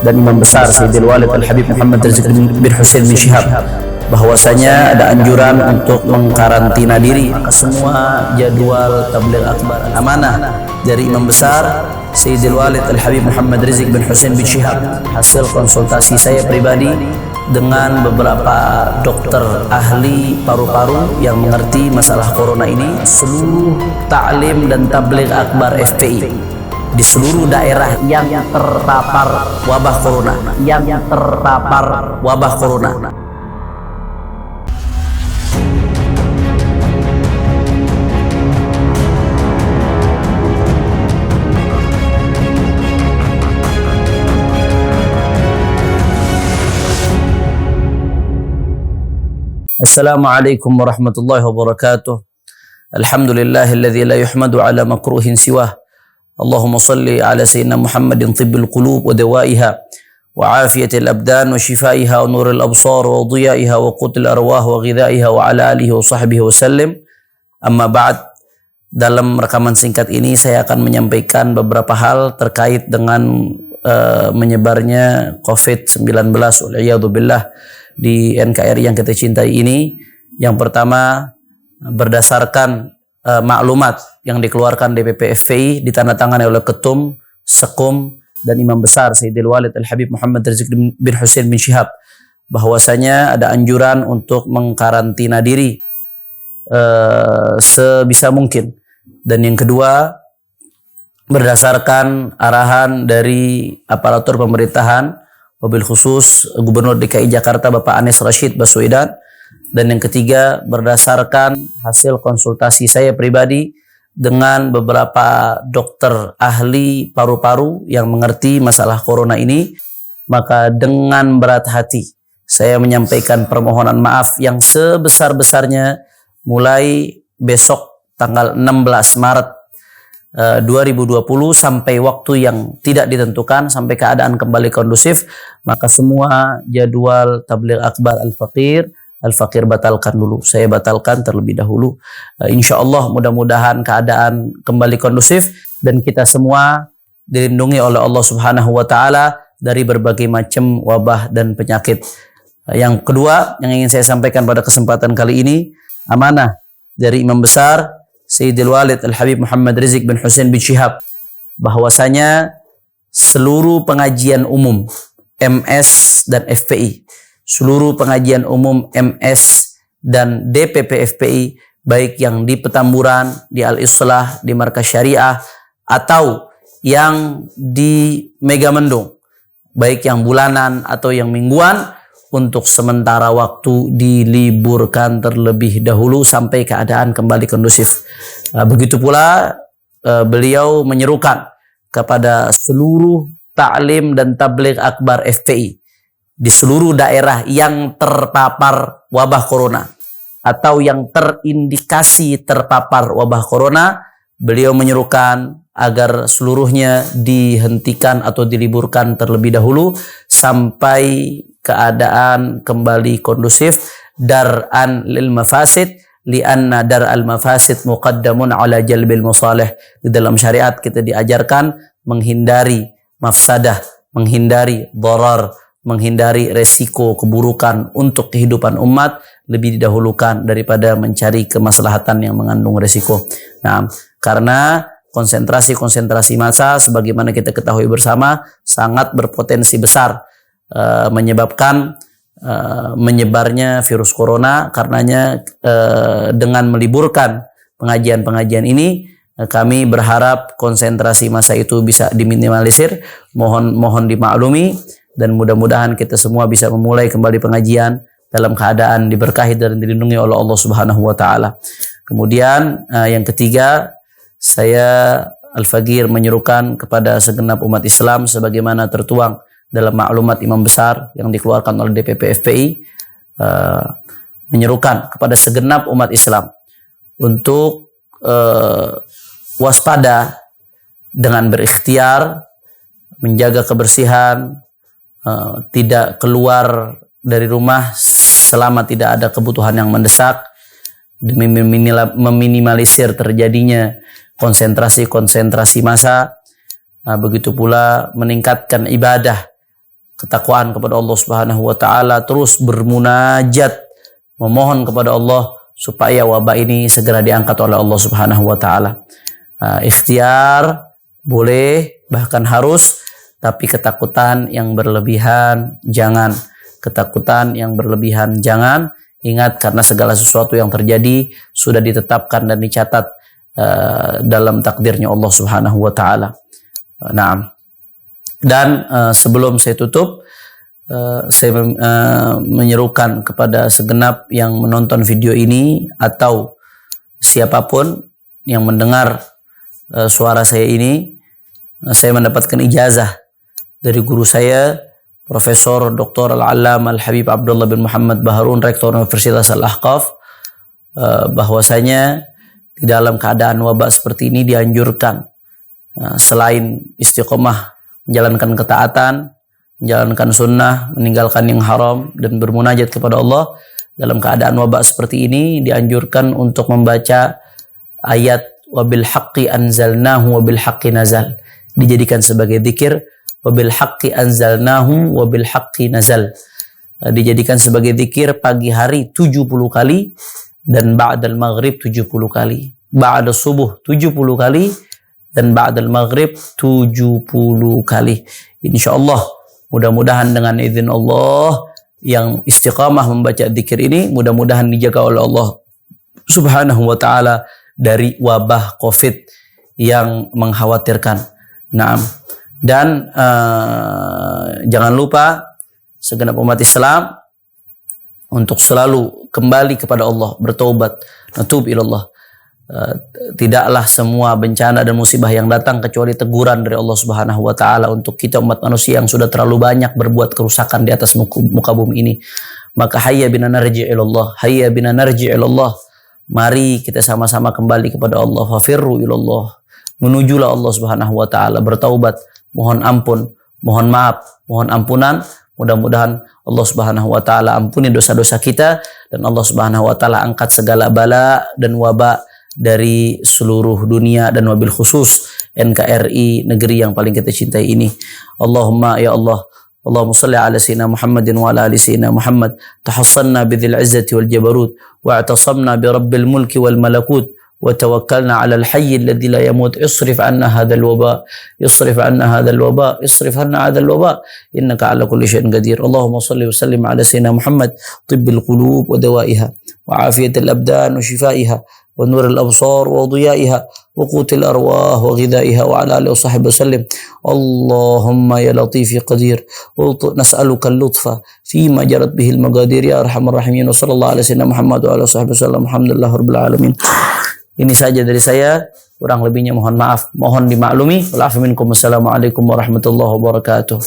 dan Imam Besar Sayyidil Walid Al-Habib Muhammad Rizik bin Husain bin Syihab bahwasanya ada anjuran untuk mengkarantina diri. Maka semua jadwal tabligh akbar amanah dari Imam Besar Sayyidil Walid Al-Habib Muhammad Rizik bin Husain bin Syihab, hasil konsultasi saya pribadi dengan beberapa dokter ahli paru-paru yang mengerti masalah corona ini. Seluruh ta'lim dan tabligh akbar FPI di seluruh daerah yang terpapar wabah corona, Assalamualaikum warahmatullahi wabarakatuh. Alhamdulillahilladzi la yuhmadu ala makruhin siwah. Allahumma salli ala sayyidina Muhammadin tibbil qulub wa dawaiha wa afiyatil abdan wa shifaiha wa nuril absar wa dhiyaiha wa qutil arwah wa ghidaiha wa ala alihi wa sahbihi wa sallim. Amma ba'd. Dalam rekaman singkat ini saya akan menyampaikan beberapa hal terkait dengan menyebarnya COVID-19 wal'iyadzubillah di NKRI yang kita cintai ini. Yang pertama, berdasarkan maklumat yang dikeluarkan DPP FPI ditandatangani oleh Ketum, Sekum, dan Imam Besar Sayyidil Walid Al-Habib Muhammad Rizik bin Husain bin Syihab, bahwasanya ada anjuran untuk mengkarantina diri sebisa mungkin. Dan yang kedua, berdasarkan arahan dari aparatur pemerintahan, wabil khusus Gubernur DKI Jakarta Bapak Anies Rashid Baswedan. Dan yang ketiga, berdasarkan hasil konsultasi saya pribadi dengan beberapa dokter ahli paru-paru yang mengerti masalah corona ini, maka dengan berat hati saya menyampaikan permohonan maaf yang sebesar-besarnya mulai besok tanggal 16 Maret 2020 sampai waktu yang tidak ditentukan, sampai keadaan kembali kondusif. Maka semua jadwal tabligh akbar Al-Faqir batalkan dulu. Saya batalkan terlebih dahulu. Insya Allah mudah-mudahan keadaan kembali kondusif dan kita semua dilindungi oleh Allah Subhanahu wa Ta'ala dari berbagai macam wabah dan penyakit. Yang kedua yang ingin saya sampaikan pada kesempatan kali ini, amanah dari Imam Besar Sayyidil Walid Al-Habib Muhammad Rizik bin Husain bin Syihab, bahwasanya seluruh pengajian umum MS dan FPI, seluruh pengajian umum MS dan DPP FPI, baik yang di Petamburan, di Al-Islah, di Markas Syariah, atau yang di Megamendung, baik yang bulanan atau yang mingguan, untuk sementara waktu diliburkan terlebih dahulu sampai keadaan kembali kondusif. Begitu pula beliau menyerukan kepada seluruh ta'lim dan tabligh akbar FPI di seluruh daerah yang terpapar wabah corona atau yang terindikasi terpapar wabah corona. Beliau menyerukan agar seluruhnya dihentikan atau diliburkan terlebih dahulu sampai keadaan kembali kondusif. Dar'an lil mafasid li'anna dar'al mafasid muqaddamun ala jalbil masalih. Di dalam syariat kita diajarkan menghindari mafsadah, menghindari dharar, menghindari resiko keburukan untuk kehidupan umat lebih didahulukan daripada mencari kemaslahatan yang mengandung resiko. Nah, karena konsentrasi massa sebagaimana kita ketahui bersama sangat berpotensi besar menyebabkan menyebarnya virus corona. Karenanya dengan meliburkan pengajian-pengajian ini, kami berharap konsentrasi massa itu bisa diminimalisir. Mohon dimaklumi dan mudah-mudahan kita semua bisa memulai kembali pengajian dalam keadaan diberkahi dan dilindungi oleh Allah Subhanahu wa Ta'ala. Kemudian yang ketiga, saya Al-Faqir menyerukan kepada segenap umat Islam sebagaimana tertuang dalam maklumat Imam Besar yang dikeluarkan oleh DPP FPI, menyerukan kepada segenap umat Islam untuk waspada dengan berikhtiar, menjaga kebersihan, tidak keluar dari rumah selama tidak ada kebutuhan yang mendesak, demi meminimalisir terjadinya konsentrasi massa. Begitu pula meningkatkan ibadah ketakwaan kepada Allah Subhanahu wa taala, terus bermunajat, memohon kepada Allah supaya wabah ini segera diangkat oleh Allah Subhanahu wa taala. Ikhtiar boleh, bahkan harus, tapi ketakutan yang berlebihan jangan. Ketakutan yang berlebihan jangan. Ingat, karena segala sesuatu yang terjadi sudah ditetapkan dan dicatat dalam takdirnya Allah Subhanahu wa taala. Naam. Dan sebelum saya tutup, saya menyerukan kepada segenap yang menonton video ini atau siapapun yang mendengar suara saya ini, saya mendapatkan ijazah dari guru saya, Profesor Dr. Al-Allamah Al-Habib Abdullah bin Muhammad Baharun, Rektor Universitas Al-Ahqaf, bahwasanya di dalam keadaan wabah seperti ini dianjurkan selain istiqomah menjalankan ketaatan, menjalankan sunnah, meninggalkan yang haram, dan bermunajat kepada Allah, dalam keadaan wabah seperti ini dianjurkan untuk membaca ayat wabil haqqi anzalnahu wabil haqqi nazal, dijadikan sebagai zikir. Wabil haqqi anzalnahu wabil haqqi nazal, dijadikan sebagai zikir pagi hari 70 kali, dan ba'dal maghrib 70 kali, ba'da subuh 70 kali, dan ba'dal maghrib 70 kali. Insyaallah, mudah-mudahan dengan izin Allah yang istiqamah membaca zikir ini, mudah-mudahan dijaga oleh Allah Subhanahu wa taala dari wabah Covid yang mengkhawatirkan. Naam. Dan jangan lupa segenap umat Islam untuk selalu kembali kepada Allah, bertaubat, natub ilallah. Tidaklah semua bencana dan musibah yang datang kecuali teguran dari Allah Subhanahu wa taala untuk kita umat manusia yang sudah terlalu banyak berbuat kerusakan di atas muka bumi ini. Maka hayya bina narji' ilallah, hayya bina narji' ilallah. Mari kita sama-sama kembali kepada Allah. Fafirru ilallah. Menujulah Allah Subhanahu wa taala, bertaubat, mohon ampun, mohon maaf, mohon ampunan. Mudah-mudahan Allah Subhanahu wa taala ampuni dosa-dosa kita, dan Allah Subhanahu wa taala angkat segala bala dan wabah dari seluruh dunia, dan wabil khusus NKRI, negeri yang paling kita cintai ini. Allahumma ya Allah, Allahumma salli ala sayyidina Muhammadin wa ala ali sayyidina Muhammad. Tahassanna bidzil izzati wal jabarut, wa i'tasamna bi rabbil mulki wal malakut, وتوكلنا على الحي الذي لا يموت. اصرف عنا هذا الوباء، اصرف عنا هذا الوباء، اصرف عنا هذا الوباء، إنك على كل شيء قدير. اللهم صل وسلم على سيدنا محمد، طب القلوب ودوائها، وعافية الأبدان وشفائها، ونور الأبصار وضيائها، وقوت الأرواح وغذائها، وعلى آله وصحبه وسلم. اللهم يا لطيف قدير، نسألك اللطف فيما جرت به المقادير يا أرحم الراحمين. وصلى الله على سيدنا محمد وعلى آله وصحبه وسلم. الحمد لله رب العالمين. Ini saja dari saya, kurang lebihnya mohon maaf, mohon dimaklumi. Wa'alaikum warahmatullahi wabarakatuh.